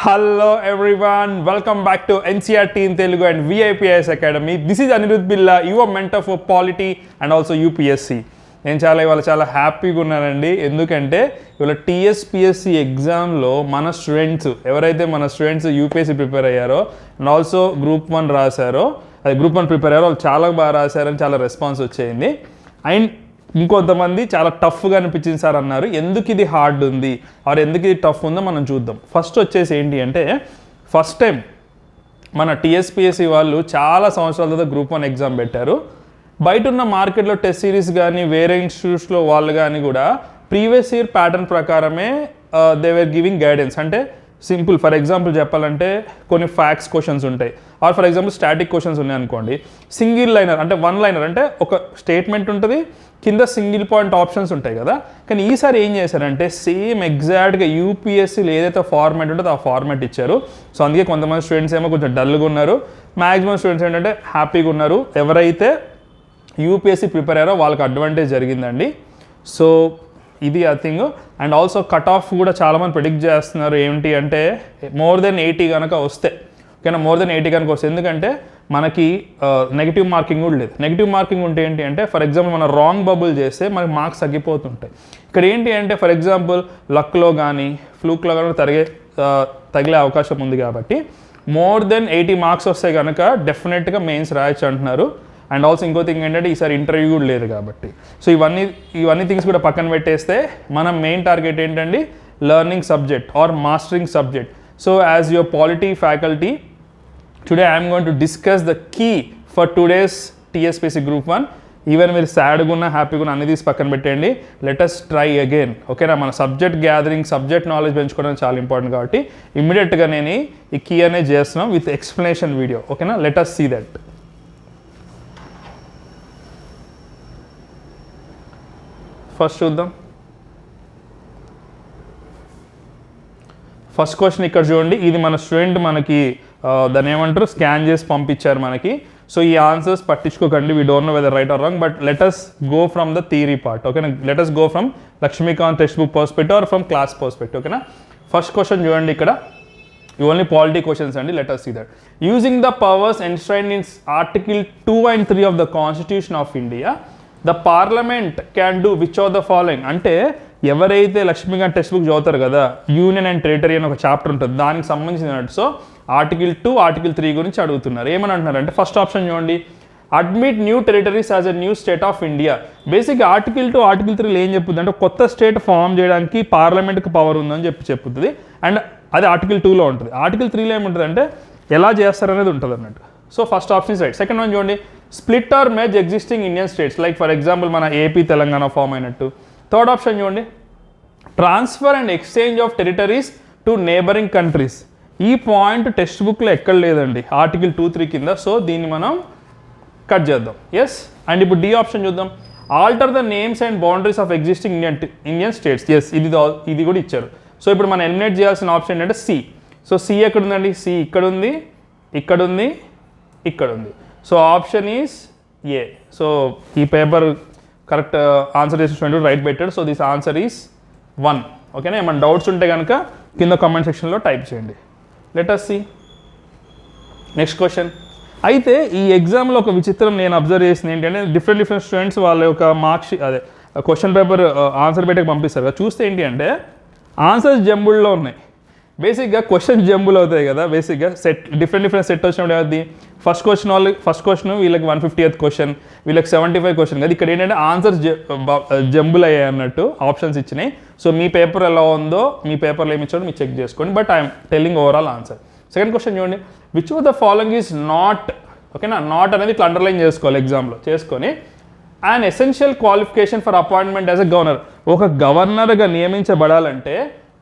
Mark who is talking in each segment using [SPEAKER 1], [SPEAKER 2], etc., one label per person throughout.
[SPEAKER 1] Hello everyone, welcome back to NCRT in Telugu and VIPS Academy. This is Anirudh Billa, your mentor for Polity and also UPSC. నేను చాలా హ్యాపీగా ఉన్నానండి. ఎందుకంటే ఇవాళ TSPSC ఎగ్జామ్లో మన స్టూడెంట్స్ యూపీఎస్సీ ప్రిపేర్ అయ్యారో అండ్ ఆల్సో గ్రూప్ 1 రాశారో, అది గ్రూప్ 1 ప్రిపేర్ అయ్యారో వాళ్ళు చాలా బాగా రాశారని చాలా రెస్పాన్స్ వచ్చేయింది. అండ్ ఇంకొంతమంది చాలా టఫ్గా అనిపించింది సార్ అన్నారు. ఎందుకు ఇది హార్డ్ ఉంది ఆర్ ఎందుకు ఇది టఫ్ ఉందో మనం చూద్దాం. ఫస్ట్ వచ్చేసి ఏంటి అంటే, ఫస్ట్ టైం మన టీఎస్పిఎస్సి వాళ్ళు చాలా సంవత్సరాల తర్వాత గ్రూప్ 1 ఎగ్జామ్ పెట్టారు. బయట ఉన్న మార్కెట్లో టెస్ట్ సిరీస్ కానీ వేరే ఇన్స్టిట్యూట్స్లో వాళ్ళు కానీ కూడా ప్రీవియస్ ఇయర్ ప్యాటర్న్ ప్రకారమే దే వేర్ గివింగ్ గైడెన్స్. అంటే సింపుల్, ఫర్ ఎగ్జాంపుల్ చెప్పాలంటే కొన్ని ఫ్యాక్ట్స్ క్వశ్చన్స్ ఉంటాయి, or for example static questions ఉన్నాయి అనుకోండి. సింగిల్ లైనర్ అంటే వన్ లైనర్ అంటే ఒక స్టేట్మెంట్ ఉంటుంది, కింద సింగిల్ పాయింట్ ఆప్షన్స్ ఉంటాయి కదా. కానీ ఈసారి ఏం చేశారంటే సేమ్ ఎగ్జాక్ట్గా యూపీఎస్సీలో ఏదైతే ఫార్మాట్ ఉంటుందో ఆ ఫార్మాట్ ఇచ్చారు. సో అందుకే కొంతమంది స్టూడెంట్స్ ఏమో కొంచెం డల్గా ఉన్నారు, మ్యాక్సిమం స్టూడెంట్స్ ఏంటంటే హ్యాపీగా ఉన్నారు. ఎవరైతే యూపీఎస్సీ ప్రిపేర్ అయ్యారో వాళ్ళకి అడ్వాంటేజ్ జరిగిందండి. సో ఇది ఆ thing. And also cut off కూడా చాలామంది ప్రిడిక్ట్ చేస్తున్నారు ఏంటి అంటే మోర్ దెన్ 80 కనుక వస్తే, ఓకేనా, మోర్ దెన్ 80 కనుక వస్తే. ఎందుకంటే మనకి నెగిటివ్ మార్కింగ్ కూడా లేదు. నెగిటివ్ మార్కింగ్ ఉంటే ఏంటి అంటే, ఫర్ ఎగ్జాంపుల్ మనం రాంగ్ బబుల్ చేస్తే మనకి మార్క్స్ తగ్గిపోతుంటాయి. ఇక్కడ ఏంటి అంటే ఫర్ ఎగ్జాంపుల్ లక్లో కానీ ఫ్లూక్లో కానీ తగిలే అవకాశం ఉంది. కాబట్టి మోర్ దెన్ 80 మార్క్స్ వస్తే కనుక డెఫినెట్గా మెయిన్స్ రాయొచ్చు అంటున్నారు. అండ్ ఆల్సో ఇంకో థింగ్ ఏంటంటే ఈసారి ఇంటర్వ్యూ కూడా లేదు కాబట్టి. సో ఇవన్నీ థింగ్స్ కూడా పక్కన పెట్టేస్తే మనం మెయిన్ టార్గెట్ ఏంటండి, learning subject or mastering subject. So as your polity faculty today I'm going to discuss the key for today's TSPSC group 1. Even మీరు సాడ్గా ఉన్నా హ్యాపీగా ఉన్నా అన్ని తీసి పక్కన పెట్టండి. లెట్ us ట్రై అగైన్, ఓకేనా. మన సబ్జెక్ట్ గ్యాదరింగ్, సబ్జెక్ట్ నాలెడ్జ్ పెంచుకోవడం చాలా ఇంపార్టెంట్. కాబట్టి ఇమ్మీడియట్గా నేను ఈ కీ అనేది చేస్తున్నాం విత్ ఎక్స్ప్లెనేషన్ వీడియో, ఓకేనా. Let us see that. First చూద్దాం. ఫస్ట్ క్వశ్చన్ ఇక్కడ చూడండి. ఇది మన స్టూడెంట్ మనకి దాన్ని ఏమంటారు స్కాన్ చేసి పంపించారు మనకి. సో ఈ ఆన్సర్స్ పట్టించుకోకండి, we don't know whether right or wrong, but let us go from the theory part, ఓకేనా. Let us go from Laxmikanth text book perspective or from class perspective, ఓకేనా. ఫస్ట్ క్వశ్చన్ చూడండి, ఇక్కడ ఇవి ఓన్లీ పాలిటీ క్వశ్చన్స్ అండి. Let us see that. Using the powers enshrined in Article 2 and 3 of the Constitution of India, the parliament can do which of the following. అంటే ఎవరైతే Lakshmikanth text book చదువుతారు కదా, union and territory అని ఒక chapter ఉంటుంది, దానికి సంబంధించినట్టు. So article 2, article 3 గురించి అడుగుతున్నారు. ఏమని అంటున్నారు అంటే, ఫస్ట్ ఆప్షన్ చూడండి, admit new territories as a new state of India. బేసిక్గా ఆర్టికల్ 2, ఆర్టికల్ 3 ఏం చెప్పుద్ది అంటే కొత్త స్టేట్ ఫామ్ చేయడానికి పార్లమెంట్కి పవర్ ఉందని చెప్పుతుంది. అండ్ అది ఆర్టికల్ 2లో ఉంటుంది. ఆర్టికల్ 3లో ఏముంటుంది అంటే ఎలా చేస్తారనేది ఉంటుంది అన్నట్టు. So first option is right. Second one చూడండి, split or merge existing Indian states, like for example మన ఏపీ తెలంగాణ ఫామ్ అయినట్టు. థర్డ్ ఆప్షన్ చూడండి, transfer and exchange of territories to neighbouring countries. ఈ పాయింట్ టెక్స్ట్ బుక్లో ఎక్కడ లేదండి, ఆర్టికల్ 2, 3 కింద. So దీన్ని మనం కట్ చేద్దాం. ఎస్. అండ్ ఇప్పుడు డి ఆప్షన్ చూద్దాం, alter the names and boundaries of existing Indian states. Yes, ఇది కూడా ఇచ్చారు. సో ఇప్పుడు మనం ఎలిమినేట్ చేయాల్సిన ఆప్షన్ ఏంటంటే సి. సో సి ఎక్కడ ఉందండి, సి ఇక్కడ ఉంది, ఇక్కడ ఉంది, ఇక్కడ ఉంది. So option is a. So ఈ పేపర్ కరెక్ట్ ఆన్సర్ చేసిన స్టూడెంట్ రైట్ పెట్టాడు. సో దిస్ ఆన్సర్ ఈజ్ 1, ఓకేనా. ఏమైనా డౌట్స్ ఉంటే కనుక కింద కామెంట్ సెక్షన్లో టైప్ చేయండి. Let us see next question. అయితే ఈ ఎగ్జామ్లో ఒక విచిత్రం నేను అబ్జర్వ్ చేసింది ఏంటంటే, డిఫరెంట్ స్టూడెంట్స్ వాళ్ళ యొక్క మార్క్స్ అదే క్వశ్చన్ పేపర్ ఆన్సర్ పెట్టకి పంపిస్తారు కదా. చూస్తే ఏంటి అంటే ఆన్సర్స్ జంబుల్లో ఉన్నాయి. బేసిక్గా క్వశ్చన్ జంబుల్ అవుతాయి కదా. బేసిక్గా డిఫరెంట్ సెట్ వచ్చినప్పుడు ఏమవుతుంది, ఫస్ట్ క్వశ్చన్ వీళ్ళకి 150th క్వశ్చన్, వీళ్ళకి 75 క్వశ్చన్ కదా. ఇక్కడ ఏంటంటే ఆన్సర్స్ జంబుల్ అయ్యాయి అన్నట్టు ఆప్షన్స్ ఇచ్చినాయి. సో మీ పేపర్ ఎలా ఉందో, మీ పేపర్లో ఏమి ఇచ్చాడో మీరు చెక్ చేసుకోండి, but I'm telling overall answer. Second question చూడండి, which of the following is not, ఓకేనా. నాట్ అనేది ఇట్లా అండర్లైన్ చేసుకోవాలి ఎగ్జామ్లో, చేసుకొని and essential qualification for appointment as a governor. ఒక గవర్నర్గా నియమించబడాలంటే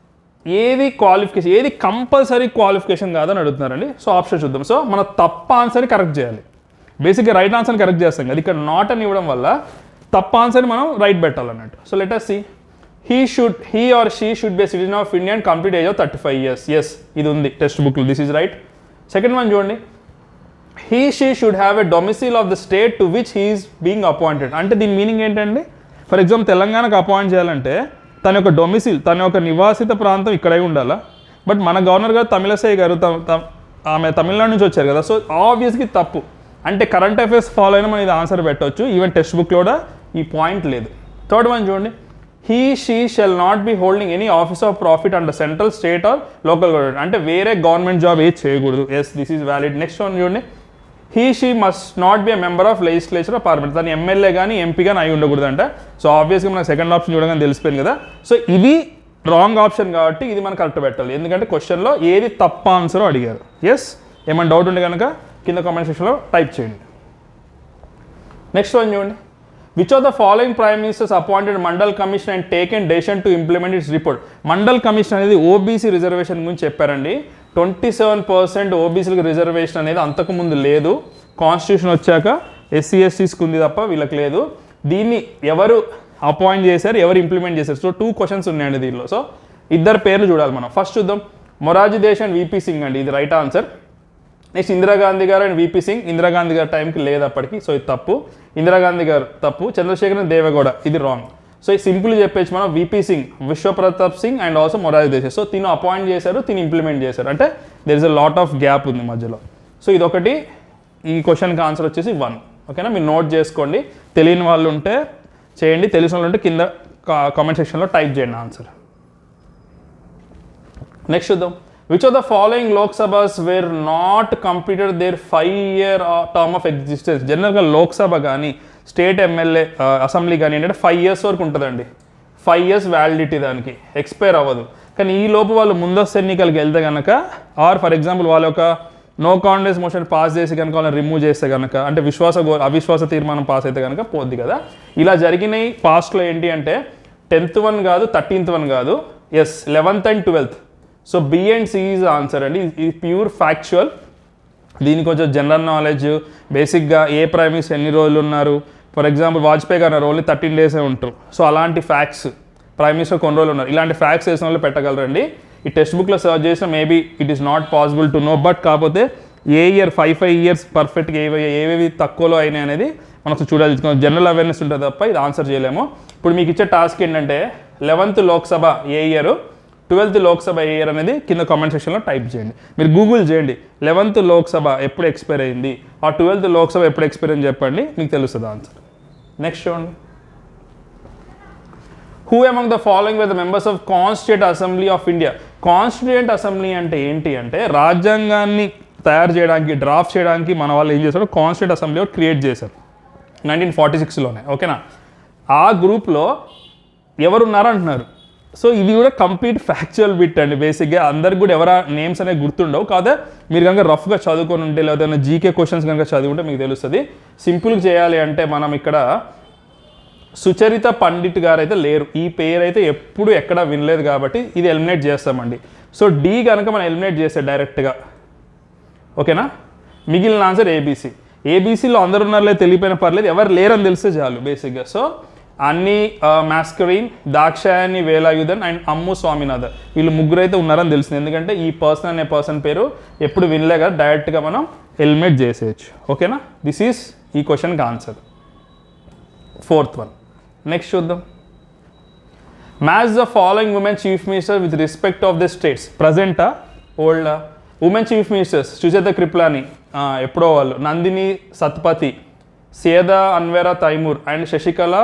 [SPEAKER 1] ఏది క్వాలిఫికేషన్, ఏది కంపల్సరీ క్వాలిఫికేషన్ కాదని అడుగుతున్నారండి. సో ఆప్షన్ చూద్దాం. సో మన తప్ప ఆన్సర్ని కరెక్ట్ చేయాలి. బేసిక్గా రైట్ ఆన్సర్ని కరెక్ట్ చేస్తాం కదా, ఇక్కడ నాట్ అని ఇవ్వడం వల్ల తప్ప ఆన్సర్ని మనం రైట్ పెట్టాలన్నట్టు. So let us see, he or she should be a citizen of India and complete age of 35 years. Yes, ఇది ఉంది టెక్స్ట్ బుక్లో, this is right. Second one చూడండి, she should have a domicile of the state to which he is being appointed. అంటే దీని meaning ఏంటండి, for example తెలంగాణకు appoint చేయాలంటే తన యొక్క డొమిసిల్, తన యొక్క నివాసిత ప్రాంతం ఇక్కడే ఉండాలా, బట్ మన గవర్నర్ గారు తమిళసై గారు ఆమె తమిళనాడు నుంచి వచ్చారు కదా, సో ఆబ్వియస్లీ తప్పు. అంటే కరెంట్ అఫైర్స్ ఫాలో అయినా మనం ఇది ఆన్సర్ పెట్టవచ్చు, ఈవెన్ టెక్స్ట్ బుక్లో కూడా ఈ పాయింట్ లేదు. థర్డ్ వన్ చూడండి, he she shall not be holding any office of profit under central, state or local government. అంటే వేరే గవర్నమెంట్ జాబ్ ఏది చేయకూడదు. Yes, this is valid. Next one చూడండి, he she must not be a member of legislature or parliament. తను MLA కానీ MP కానీ అయి ఉండకూడదు అంట. సో ఆబ్వియస్గా మనకు సెకండ్ ఆప్షన్ చూడగానే తెలిసిపోయింది కదా. సో ఇది రాంగ్ ఆప్షన్ కాబట్టి ఇది మనం కరెక్ట్ పెట్టాలి, ఎందుకంటే క్వశ్చన్లో ఏది తప్ప ఆన్సర్ అడిగారు. ఎస్, ఏమైనా డౌట్ ఉంటే కనుక కింద కామెంట్ సెక్షన్లో టైప్ చేయండి. నెక్స్ట్ వన్ చూడండి, which of the following prime ministers appointed mandal commission and taken decision to implement it's report. Mandal commission అనేది ఓబీసీ రిజర్వేషన్ గురించి చెప్పారండి. 27% ఓబీసీలకు రిజర్వేషన్ అనేది అంతకుముందు లేదు, కాన్స్టిట్యూషన్ వచ్చాక ఎస్సీ ఎస్టీస్కి ఉంది తప్ప వీళ్ళకి లేదు. దీన్ని ఎవరు అపాయింట్ చేశారు, ఎవరు ఇంప్లిమెంట్ చేశారు? సో 2 క్వశ్చన్స్ ఉన్నాయండి దీనిలో. సో ఇద్దరు పేర్లు చూడాలి మనం. ఫస్ట్ చూద్దాం, మొరార్జీ దేశాయ్ అండ్ వీపీ సింగ్ అండి, ఇది రైట్ ఆన్సర్. నెక్స్ట్ ఇందిరాగాంధీ గారు అండ్ వీపీ సింగ్, ఇందిరాగాంధీ గారి టైంకి లేదు అప్పటికి, సో ఇది తప్పు. ఇందిరాగాంధీ గారు తప్పు. చంద్రశేఖరన్ దేవగౌడ, ఇది రాంగ్. సో ఈ సింపుల్ చెప్పేసి మనం VP Singh, Vishwapratap Singh and also Morarji Desai. So తిను అపాయింట్ చేశారు, తిని ఇంప్లిమెంట్ చేశారు, అంటే there is a lot of gap ఉంది మధ్యలో. సో ఇదొకటి, ఈ క్వశ్చన్కి ఆన్సర్ వచ్చేసి 1. ఓకేనా, మీరు నోట్ చేసుకోండి. తెలియని వాళ్ళు ఉంటే చేయండి, తెలిసిన వాళ్ళు ఉంటే కింద కామెంట్ సెక్షన్లో టైప్ చేయండి ఆన్సర్. నెక్స్ట్ చూద్దాం, which of the following Lok Sabhas were not completed their 5-year term of existence. జనరల్గా లోక్సభ కానీ స్టేట్ ఎమ్మెల్యే అసెంబ్లీ కానీ ఏంటంటే 5 years వరకు ఉంటుందండి. 5 years వ్యాలిడిటీ, దానికి ఎక్స్పైర్ అవ్వదు. కానీ ఈ లోపు వాళ్ళు ముందస్తు ఎన్నికలకు వెళ్తే కనుక, ఆర్ ఫర్ ఎగ్జాంపుల్ వాళ్ళు ఒక నో కాన్ఫిడెన్స్ మోషన్ పాస్ చేసి కనుక వాళ్ళని రిమూవ్ చేస్తే కనుక, అంటే అవిశ్వాస తీర్మానం పాస్ అయితే కనుక పోద్ది కదా. ఇలా జరిగినాయి పాస్ట్లో. ఏంటి అంటే 10th one కాదు, 13th one కాదు, yes 11th and 12th. So B and C is answer అండి. ఇది ప్యూర్ ఫ్యాక్చువల్. దీనికి కొంచెం జనరల్ నాలెడ్జ్, బేసిక్గా ఏ ప్రైమ్ మినిస్టర్ ఎన్ని రోజులు ఉన్నారు, ఫర్ ఎగ్జాంపుల్ వాజ్పేయి గారు ఓన్లీ 13 days ఉంటారు. సో అలాంటి ఫ్యాక్ట్స్, ప్రైమ్ మినిస్టర్ కొన్ని రోజులు ఉన్నారు, ఇలాంటి ఫ్యాక్ట్స్ వేసిన వాళ్ళు పెట్టగలరండి. ఈ టెక్స్ట్ బుక్లో సర్చ్ చేసినా maybe it is not possible to know. But కాకపోతే ఏ ఇయర్ 5 years పర్ఫెక్ట్గా ఏవేవి తక్కువలో అయినాయి అనేది మనకు చూడాలి. జనరల్ అవేర్నెస్ ఉంటుంది తప్ప ఇది ఆన్సర్ చేయలేము. ఇప్పుడు మీకు ఇచ్చే టాస్క్ ఏంటంటే 11th లోక్సభ ఏ ఇయర్, 12th లోక్సభ ఏ ఇయర్ అనేది కింద కామెంట్ సెక్షన్లో టైప్ చేయండి. మీరు గూగుల్ చేయండి 11th లోక్సభ ఎప్పుడు ఎక్స్పైర్ అయింది, ఆ 12th లోక్సభ ఎప్పుడు ఎక్స్పైర్ అని చెప్పండి, మీకు తెలుస్తుంది ఆన్సర్. నెక్స్ట్ చూడండి, who among the following were the members of constitute assembly of India. Constituent assembly అంటే ఏంటి అంటే, రాజ్యాంగాన్ని తయారు చేయడానికి, డ్రాఫ్ట్ చేయడానికి మన వాళ్ళు ఏం చేశారు, కాన్స్టిట్యూట్ అసెంబ్లీ క్రియేట్ చేశారు 1946లోనే. ఓకేనా, ఆ గ్రూప్లో ఎవరున్నారు అంటున్నారు. సో ఇది కూడా కంప్లీట్ ఫ్యాక్చువల్ బిట్ అండి. బేసిక్గా అందరికి కూడా ఎవరా నేమ్స్ అనేవి గుర్తుండవు. కాదే మీరు కనుక రఫ్గా చదువుకొని ఉంటే, లేదా జీకే క్వశ్చన్స్ కనుక చదువుకుంటే మీకు తెలుస్తుంది. సింపుల్గా చేయాలి అంటే మనం ఇక్కడ సుచరిత పండిట్ గారు అయితే లేరు, ఈ పేరు అయితే ఎప్పుడు ఎక్కడ వినలేదు కాబట్టి ఇది ఎలిమినేట్ చేస్తామండి. సో డి కనుక మనం ఎలిమినేట్ చేస్తే డైరెక్ట్గా, ఓకేనా. మిగిలిన ఆన్సర్ ఏబీసీ. ఏబీసీలో అందరు ఉన్నారులే తెలియపోయినా పర్లేదు, ఎవరు లేరని తెలిస్తే చాలు బేసిక్గా. సో అన్ని మాస్కరీన్, దాక్షాయణి వేలాయుధన్ అండ్ అమ్ము స్వామినాథన్, వీళ్ళు ముగ్గురు అయితే ఉన్నారని తెలిసింది. ఎందుకంటే ఈ పర్సన్ అనే పర్సన్ పేరు ఎప్పుడు వినలే కదా, డైరెక్ట్గా మనం ఎలిమినేట్ చేసేయచ్చు. ఓకేనా, దిస్ ఈజ్ ఈ క్వశ్చన్కి ఆన్సర్. 4th one. నెక్స్ట్ చూద్దాం, match the following women chief minister with respect of the states. ప్రజెంటా, ఓల్డా? Women chief ministers Sucheta Kripalani, ఎప్పుడో వాళ్ళు, నందిని సత్పతి, సేదా అన్వేరా తైమూర్ అండ్ శశికళ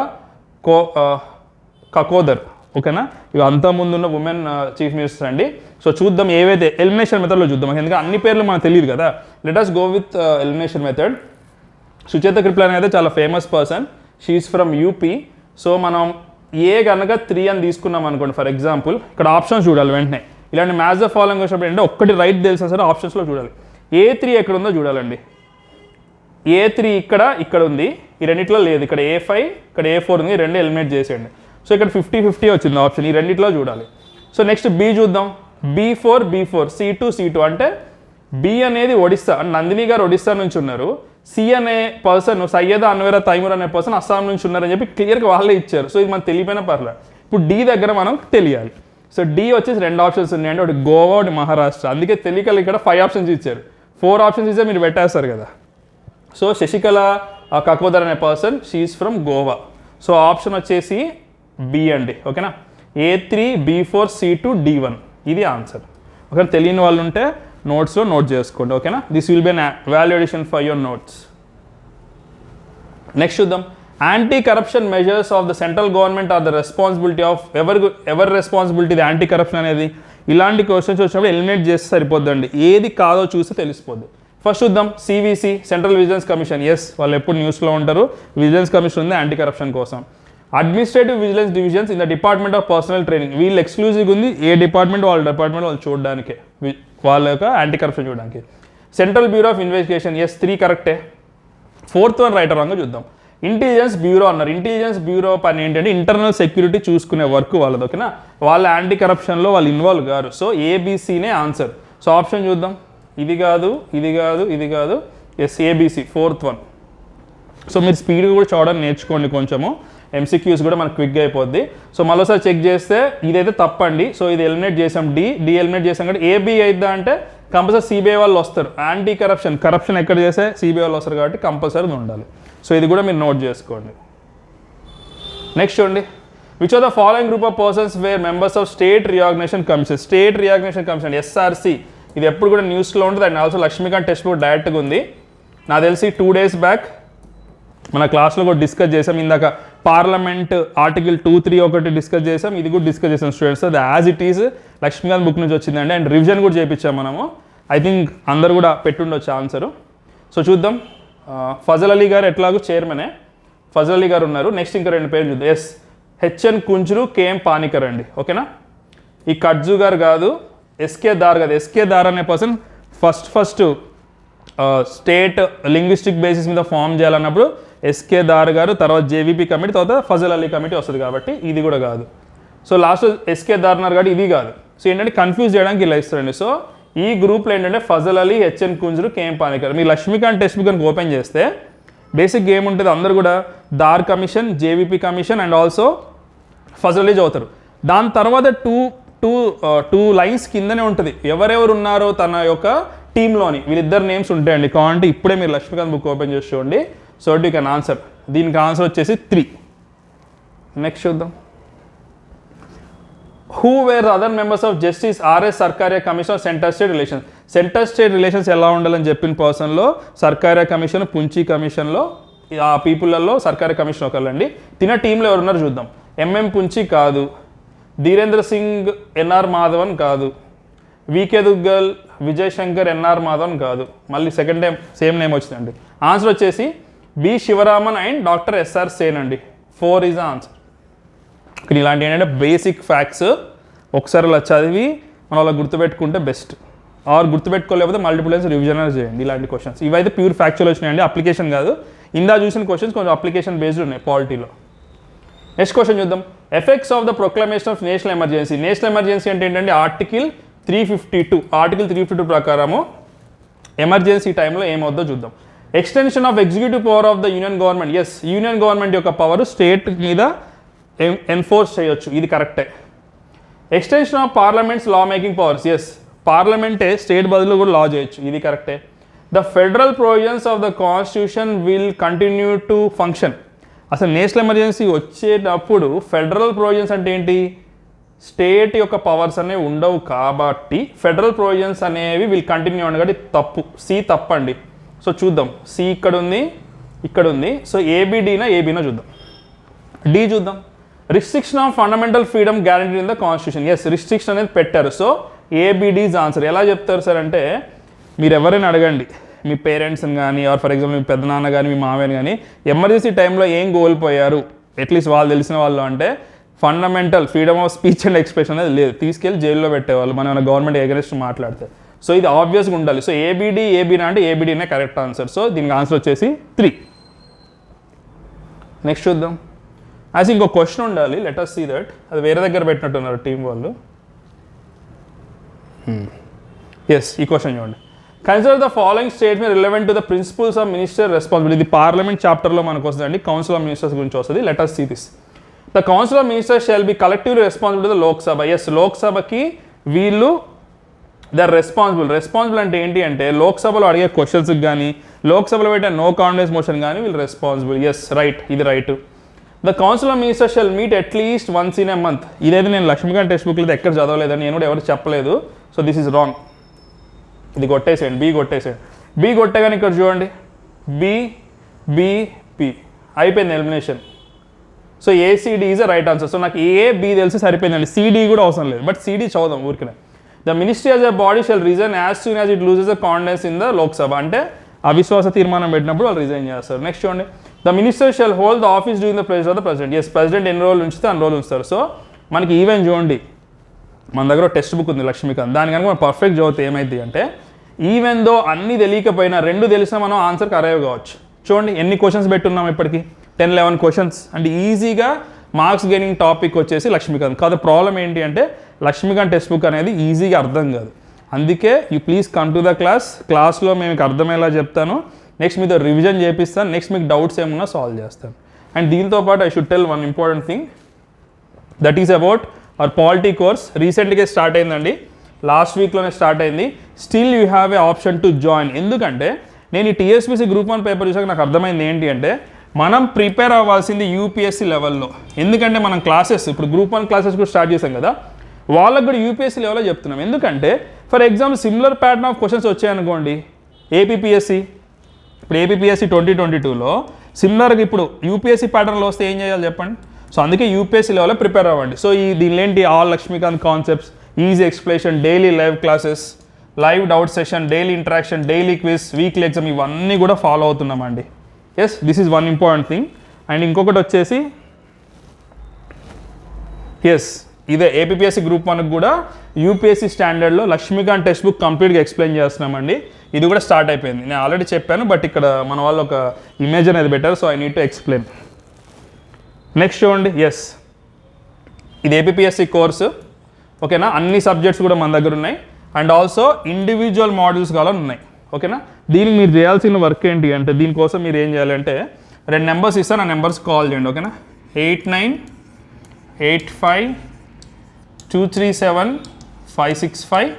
[SPEAKER 1] కకోదర్. ఓకేనా, ఇవి అంతా ముందున్న ఉమెన్ చీఫ్ మినిస్టర్ అండి. సో చూద్దాం ఏవైతే ఎలిమినేషన్ మెథడ్లో చూద్దాం, ఎందుకంటే అన్ని పేర్లు మనకు తెలియదు కదా. Let us go with elimination method. Sucheta Kripalani అయితే చాలా famous person, she's from UP. So మనం ఏ కనుక 3 అని తీసుకున్నాం అనుకోండి ఫర్ ఎగ్జాంపుల్, ఇక్కడ ఆప్షన్స్ చూడాలి వెంటనే. ఇలాంటి మ్యాచ్ ద ఫాలోయింగ్ వచ్చినప్పుడు ఏంటంటే ఒక్కటి రైట్ తెలిసినా సరే ఆప్షన్స్లో చూడాలి. A3 ఎక్కడ ఉందో చూడాలండి. A3 ఇక్కడ ఉంది, ఈ రెండిట్లో లేదు. ఇక్కడ A5, ఇక్కడ A4 ఉంది, ఈ రెండు ఎలిమినేట్ చేసేయండి. సో ఇక్కడ 50-50 వచ్చింది ఆప్షన్, ఈ రెండిట్లో చూడాలి. సో నెక్స్ట్ బి చూద్దాం, B4, C2 అంటే బి అనేది ఒడిస్సా, నందిని గారు ఒడిస్సా నుంచి ఉన్నారు. సి అనే పర్సన్ సయ్యద్ అన్వేరా తైమూర్ అనే పర్సన్ అస్సాం నుంచి ఉన్నారని చెప్పి క్లియర్గా వాళ్ళే ఇచ్చారు. సో ఇది మనకు తెలియపోయినా పర్లేదు. ఇప్పుడు డి దగ్గర మనం తెలియాలి. సో డి వచ్చేసి 2 ఆప్షన్స్ ఉన్నాయండి, ఒకటి గోవా, ఒకటి మహారాష్ట్ర. అందుకే తెలియకలు ఇక్కడ 5 ఆప్షన్స్ ఇచ్చారు. 4 ఆప్షన్స్ ఇస్తే మీరు పెట్టేస్తారు కదా. సో శశికళ కకోదర్ అనే person, she's from Goa. So option వచ్చేసి బి అండి. ఓకేనా, A3, B4, C2, D1 ఇది ఆన్సర్. ఓకే, తెలియని వాళ్ళు ఉంటే నోట్స్లో నోట్ చేసుకోండి. ఓకేనా, this will be an value addition for your notes. Next చూద్దాం. Anti corruption measures of the central government or the responsibility of ఎవరి రెస్పాన్సిబిలిటీ యాంటీ కరప్షన్ అనేది. ఇలాంటి క్వశ్చన్స్ వచ్చినప్పుడు ఎలిమినేట్ చేస్తే సరిపోద్దండి, ఏది కాదో చూస్తే తెలిసిపోద్ది. ఫస్ట్ చూద్దాం, CVC central vigilance commission. Yes, వాళ్ళు ఎప్పుడు న్యూస్లో ఉంటారు. విజిలెన్స్ కమిషన్ ఉంది యాంటీ కరప్షన్ కోసం. Administrative vigilance divisions in the department of personnel training. వీళ్ళు ఎక్స్క్లూజివ్గా ఉంది, ఏ డిపార్ట్మెంట్ వాళ్ళు చూడడానికి, వాళ్ళ యొక్క యాంటీ కరప్షన్ చూడడానికి. Central bureau of investigation. Yes, 3 కరెక్టే. 4th వన్ రైట్ రాంగ్ చూద్దాం. ఇంటెలిజెన్స్ బ్యూరో అన్నారు. ఇంటెలిజెన్స్ బ్యూరో పని ఏంటంటే ఇంటర్నల్ సెక్యూరిటీ చూసుకునే వర్క్ వాళ్ళది. ఓకేనా, వాళ్ళ యాంటీ కరప్షన్లో వాళ్ళు ఇన్వాల్వ్ గారు. సో ఏబీసీనే ఆన్సర్. సో ఆప్షన్ చూద్దాం, ఇది కాదు, ఇది కాదు, ఇది కాదు. Yes, ABC 4th one. So మీరు స్పీడ్గా కూడా చూడడం నేర్చుకోండి కొంచెము, ఎంసీక్యూస్ కూడా మనకు క్విక్గా అయిపోద్ది. సో మరోసారి చెక్ చేస్తే ఇదైతే తప్పండి. సో ఇది ఎలిమినేట్ చేసాం, డి ఎలిమినేట్ చేసాం. కాబట్టి ఏబీ అయిద్దా అంటే కంపల్సరీ సిబిఐ వాళ్ళు వస్తారు. యాంటీ కరప్షన్ ఎక్కడ చేస్తే సిబిఐ వాళ్ళు వస్తారు, కాబట్టి కంపల్సరీ ఉండాలి. సో ఇది కూడా మీరు నోట్ చేసుకోండి. నెక్స్ట్ చూడండి, which are the following group of persons were members of state reorganisation commission. State reorganisation commission SRC, ఇది ఎప్పుడు కూడా న్యూస్లో ఉంటుంది. And also Lakshmikanth text book డైరెక్ట్గా ఉంది. నాకు తెలిసి 2 days బ్యాక్ మన క్లాస్లో కూడా డిస్కస్ చేసాం. ఇందాక పార్లమెంట్ ఆర్టికల్ 2.3 ఒకటి డిస్కస్ చేసాం, ఇది కూడా డిస్కస్ చేసాం స్టూడెంట్స్. అది as it is Lakshmikanth book నుంచి వచ్చిందండి. అండ్ రివిజన్ కూడా చేయించాం మనము. ఐ థింక్ అందరు కూడా పెట్టుండొచ్చు ఆన్సరు. సో చూద్దాం. ఫజల్ అలీ గారు ఎట్లాగో చైర్మనే, ఫజల్ అలీ గారు ఉన్నారు. నెక్స్ట్ ఇంకా 2 పేర్లు చూద్దాం. Yes, HN Kunzru, KM Panikkar అండి. ఓకేనా, ఈ కడ్జు గారు కాదు, ఎస్కే దార్ కాదు. ఎస్కే దార్ అనే person first state linguistic basis మీద ఫామ్ చేయాలన్నప్పుడు ఎస్కే దార్ గారు, తర్వాత జేవీపీ కమిటీ, తర్వాత ఫజల్ అలీ కమిటీ వస్తుంది. కాబట్టి ఇది కూడా కాదు. సో లాస్ట్ ఎస్కే దార్ అన్నారు కాబట్టి ఇది కాదు. సో ఏంటంటే కన్ఫ్యూజ్ చేయడానికి ఇలా ఇస్తారండి. సో ఈ గ్రూప్లో ఏంటంటే ఫజల్ అలీ, హెచ్ఎన్ కుంజురు, కేఎం పానికర్. మీ లక్ష్మీకాంత్ టెక్స్ట్ బుక్ కనుక ఓపెన్ చేస్తే బేసిక్ ఏముంటుంది, అందరు కూడా Dhar commission, JVP commission and also Fazal Ali చదువుతారు. దాని తర్వాత టూ లైన్స్ కిందనే ఉంటుంది ఎవరెవరు ఉన్నారో తన యొక్క టీంలోని వీళ్ళిద్దరు నేమ్స్ ఉంటాయండి. కావాలంటే ఇప్పుడే మీరు లక్ష్మీకాంత్ బుక్ ఓపెన్ చేసి చూడండి. So you can answer. దీనికి ఆన్సర్ వచ్చేసి 3. నెక్స్ట్ చూద్దాం. Who were other members of justice RS Sarkaria commission of centre state relations. Centre state relations ఎలా ఉండాలని చెప్పిన పర్సన్లో సర్కారియా కమిషన్, పుంచి కమిషన్లో ఆ పీపుల్లలో సర్కారియా కమిషన్ ఒకళ్ళండి. తిన టీంలో ఎవరున్నారు చూద్దాం. ఎంఎం పుంచి కాదు, ధీరేంద్ర సింగ్ ఎన్ఆర్ మాధవన్ కాదు, వికే దుగ్గల్, విజయ్ శంకర్ ఎన్ఆర్ మాధవన్ కాదు. మళ్ళీ సెకండ్ టైం సేమ్ నేమ్ వచ్చిందండి. ఆన్సర్ వచ్చేసి B Sivaraman and doctor SR Sen అండి. 4 ఈజ్ ద ఆన్సర్. ఇక్కడ ఇలాంటి ఏంటంటే బేసిక్ ఫ్యాక్ట్స్ ఒకసారి అలా చదివి మనం అలా గుర్తుపెట్టుకుంటే బెస్ట్. ఆర్ గుర్తుపెట్టుకోలేకపోతే మల్టిపుల్ టైమ్స్ రివిజన్ చేయండి ఇలాంటి క్వశ్చన్స్. ఇవైతే ప్యూర్ ఫ్యాక్చువల్ వచ్చినాయండి, అప్లికేషన్ కాదు. ఇందా చూసిన క్వశ్చన్స్ కొంచెం అప్లికేషన్ బేస్డ్ ఉన్నాయి పాలిటీలో. నెక్స్ట్ క్వశ్చన్ చూద్దాం. Effects of the proclamation of national emergency. National emergency అంటే ఏంటంటే ఆర్టికల్ 352 ప్రకారము ఎమర్జెన్సీ టైంలో ఏమవుద్దో చూద్దాం. Extension of executive power of the union government. Yes, union government యొక్క పవర్ స్టేట్ మీద ఎన్ఫోర్స్ చేయొచ్చు, ఇది కరెక్టే. Extension of parliament's law making powers. Yes, పార్లమెంటే స్టేట్ బదులు కూడా లా చేయొచ్చు, ఇది కరెక్టే. The federal provisions of the constitution will continue to function. అసలు నేషనల్ ఎమర్జెన్సీ వచ్చేటప్పుడు ఫెడరల్ ప్రొవిజన్స్ అంటే ఏంటి, స్టేట్ యొక్క పవర్స్ అనేవి ఉండవు కాబట్టి ఫెడరల్ ప్రొవిజన్స్ అనేవి విల్ కంటిన్యూ అండి. కాబట్టి తప్పు, సి తప్పండి. సో చూద్దాం, సి ఇక్కడ ఉంది, ఇక్కడ ఉంది. సో ఏబీనా చూద్దాం. డి చూద్దాం. Restriction of fundamental freedom guarantee in the constitution. Yes, restriction అనేది పెట్టారు. So ABD is answer. ఎలా చెప్తారు సార్ అంటే మీరు ఎవరైనా అడగండి, మీ పేరెంట్స్ని కానీ ఆర్ ఫర్ ఎగ్జాంపుల్ మీ పెద్దనాన్న కానీ మీ మామయ్యని కానీ ఎమర్జెన్సీ టైంలో ఏం కోల్పోయారు అట్లీస్ట్ వాళ్ళు తెలిసిన వాళ్ళు అంటే fundamental freedom of speech and expression అనేది లేదు, తీసుకెళ్ళి జైల్లో పెట్టేవాళ్ళు మనం గవర్నమెంట్ ఎగరెస్ట్ మాట్లాడితే. సో ఇది ఆబ్వియస్గా ఉండాలి. సో ఏబీనా అంటే ఏబీడీనే కరెక్ట్ ఆన్సర్. సో దీనికి ఆన్సర్ వచ్చేసి 3. నెక్స్ట్ చూద్దాం. యాజ్ ఇంకో క్వశ్చన్ ఉండాలి, లెట్ us see దట్. అది వేరే దగ్గర పెట్టినట్టున్నారు టీం వాళ్ళు. ఎస్, ఈ క్వశ్చన్ చూడండి. Consider the following statement relevant to the principles of minister responsibility. ఇది పార్లమెంట్ చాప్టర్లో మనకు వస్తుందండి, కౌన్సిల్ ఆఫ్ మినిస్టర్స్ గురించి వస్తుంది. Let us see this. The council of ministers shall be collectively responsible to the Lok Sabha. Yes, లోక్సభకి వీళ్ళు they are responsible అంటే ఏంటి అంటే లోక్సభలో అడిగే క్వశ్చన్స్కి కానీ లోక్సభలో పెట్టే నో కాన్ఫిడెన్స్ మోషన్ కానీ వీళ్ళు రెస్పాన్సిబుల్. ఎస్, రైట్, ఇది right. The council of ministers shall meet at least once in a month. ఇదైతే నేను లక్ష్మీకాంత్ టెక్స్ట్ బుక్లో ఎక్కడ చదవలేదని నేను కూడా ఎవరు చెప్పలేదు. So this is wrong. ఇది కొట్టేసేయండి, బి కొట్టేసేయండి. బి కొట్టగానే ఇక్కడ చూడండి, బి అయిపోయింది elimination. So ACD is a right answer. So నాకు ఏ బి తెలిసి సరిపోయిందండి, సిడి కూడా అవసరం లేదు, బట్ సిడి చదువుదాం ఊరికనే. The ministry as a body shall resign as soon as it loses a confidence in the Lok Sabha. అంటే అవిశ్వాస తీర్మానం పెట్టినప్పుడు వాళ్ళు రిజైన్ చేస్తారు. నెక్స్ట్ చూడండి, the minister shall hold the office during the place of the president. Yes, president ఎన్ని రోజులు ఉంచితే అన్ని రోజులు ఉంచుతారు. సో మనకి ఈవెన్ చూడండి, మన దగ్గర టెక్స్ట్ బుక్ ఉంది లక్ష్మీకాంత్, దాని కనుక మనం పర్ఫెక్ట్ చదివితే ఏమైంది అంటే, ఈవెన్ దో అన్నీ తెలియకపోయినా రెండు తెలిసినా మనం ఆన్సర్కి అరైవ్ కావచ్చు. చూడండి ఎన్ని క్వశ్చన్స్ పెట్టున్నాం ఇప్పటికి, 10-11 క్వశ్చన్స్. అంటే ఈజీగా మార్క్స్ గెయినింగ్ టాపిక్ వచ్చేసి లక్ష్మీకాంత్. కాదు ప్రాబ్లం ఏంటి అంటే, లక్ష్మీకాంత్ టెక్స్ట్ బుక్ అనేది ఈజీగా అర్థం కాదు. అందుకే you please come to the క్లాస్లో మేము మీకు అర్థమయ్యేలా చెప్తాను. నెక్స్ట్ మీతో రివిజన్ చేపిస్తాను. నెక్స్ట్ మీకు డౌట్స్ ఏమన్నా సాల్వ్ చేస్తాను. అండ్ దీంతోపాటు I should tell one important thing, that is about our polity course. రీసెంట్గా స్టార్ట్ అయిందండి, లాస్ట్ వీక్లోనే స్టార్ట్ అయింది. Still you have a option to join. ఎందుకంటే నేను ఈ టీఎస్పీసీ గ్రూప్ 1 పేపర్ చూసాక నాకు అర్థమైంది ఏంటి అంటే, మనం ప్రిపేర్ అవ్వాల్సింది యూపీఎస్సీ లెవెల్లో. ఎందుకంటే మనం క్లాసెస్ ఇప్పుడు గ్రూప్ 1 క్లాసెస్ కూడా స్టార్ట్ చేసాం కదా, వాళ్ళకు కూడా యూపీఎస్సీ లెవెల్లో చెప్తున్నాం. ఎందుకంటే for example similar pattern of questions వచ్చాయనుకోండి, ఏపీపీఎస్సీ ఇప్పుడు ఏపీపీఎస్సీ 2022లో సిమిలర్గా ఇప్పుడు యూపీఎస్సీ ప్యాటర్న్లో వస్తే ఏం చేయాలి చెప్పండి. సో అందుకే యూపీఎస్సీ లెవెల్లో ప్రిపేర్ అవ్వండి. సో ఈ దీనిలో ఏంటి, all Laxmikanth concepts, easy explanation, daily live classes, live doubt session, daily interaction, daily quiz, weekly exam, ఇవన్నీ కూడా ఫాలో అవుతున్నామండి. Yes, this is one important thing. And ఇంకొకటి వచ్చేసి ఎస్, ఇదే ఏపీఎస్సీ గ్రూప్ 1కి కూడా యూపీఎస్సీ స్టాండర్డ్లో లక్ష్మీకాంత్ టెక్స్ట్ బుక్ కంప్లీట్గా ఎక్స్ప్లెయిన్ చేస్తున్నామండి. ఇది కూడా స్టార్ట్ అయిపోయింది. నేను ఆల్రెడీ చెప్పాను, బట్ ఇక్కడ మన వాళ్ళు ఒక ఇమేజ్ అనేది పెట్టారు, so I need to explain. Next చూడండి, ఎస్ ఇది ఏపీఎస్సీ కోర్సు, ఓకేనా. అన్ని సబ్జెక్ట్స్ కూడా మన దగ్గర ఉన్నాయి. అండ్ ఆల్సో ఇండివిజువల్ మోడల్స్ కూడా ఉన్నాయి, ఓకేనా. దీనికి మీరు చేయాల్సిన వర్క్ ఏంటి అంటే, దీనికోసం మీరు ఏం చేయాలంటే 2 నెంబర్స్ ఇస్తాను, ఆ నెంబర్స్ కాల్ చేయండి, ఓకేనా. 8985237565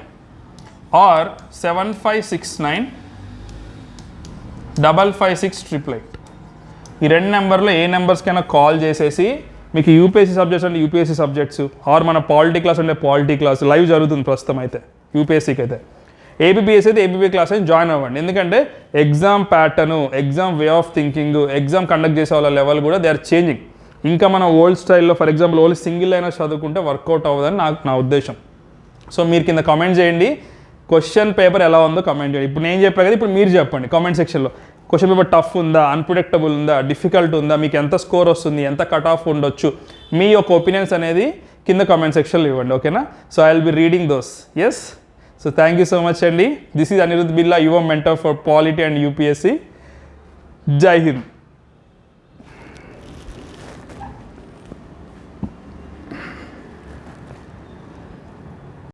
[SPEAKER 1] ఆర్ 7569556888. ఈ 2 నెంబర్లో ఏ నెంబర్స్కైనా కాల్ చేసేసి, మీకు యూపీఎస్సీ సబ్జెక్ట్స్ అంటే యూపీఎస్సీ సబ్జెక్ట్స్, ఆర్ మన పాలిటీ క్లాస్ అంటే పాలిటీ క్లాస్ లైవ్ జరుగుతుంది ప్రస్తుతం అయితే యూపీఎస్సీకి అయితే. ఏబీపీఎస్ అయితే ఏబీపీ క్లాస్ అయితే జాయిన్ అవ్వండి. ఎందుకంటే exam pattern, exam way of thinking, exam conduct చేసే వాళ్ళ లెవెల్ కూడా దే ఆర్ చేంజింగ్. ఇంకా మన ఓల్డ్ స్టైల్లో ఫర్ ఎగ్జాంపుల్ ఓన్లీ సింగిల్ అయినా చదువుకుంటే వర్కౌట్ అవ్వదని నా ఉద్దేశం. సో మీరు కింద కామెంట్ చేయండి, క్వశ్చన్ పేపర్ ఎలా ఉందో కామెంట్ చేయండి. ఇప్పుడు నేను చెప్పాను కదా, ఇప్పుడు మీరు చెప్పండి కామెంట్ సెక్షన్లో. క్వశ్చన్ పేపర్ టఫ్ ఉందా, అన్ప్రిడిక్టబుల్ ఉందా, డిఫికల్ట్ ఉందా, మీకు ఎంత స్కోర్ వస్తుంది, ఎంత కట్ ఆఫ్ ఉండొచ్చు, మీ యొక్క ఒపీనియన్స్ అనేది కింద కామెంట్ సెక్షన్లో ఇవ్వండి, ఓకేనా. So I will be reading those. Yes, so thank you so much అండి. This is Anirudh Birla, your mentor for polity and UPSC. Jai Hind.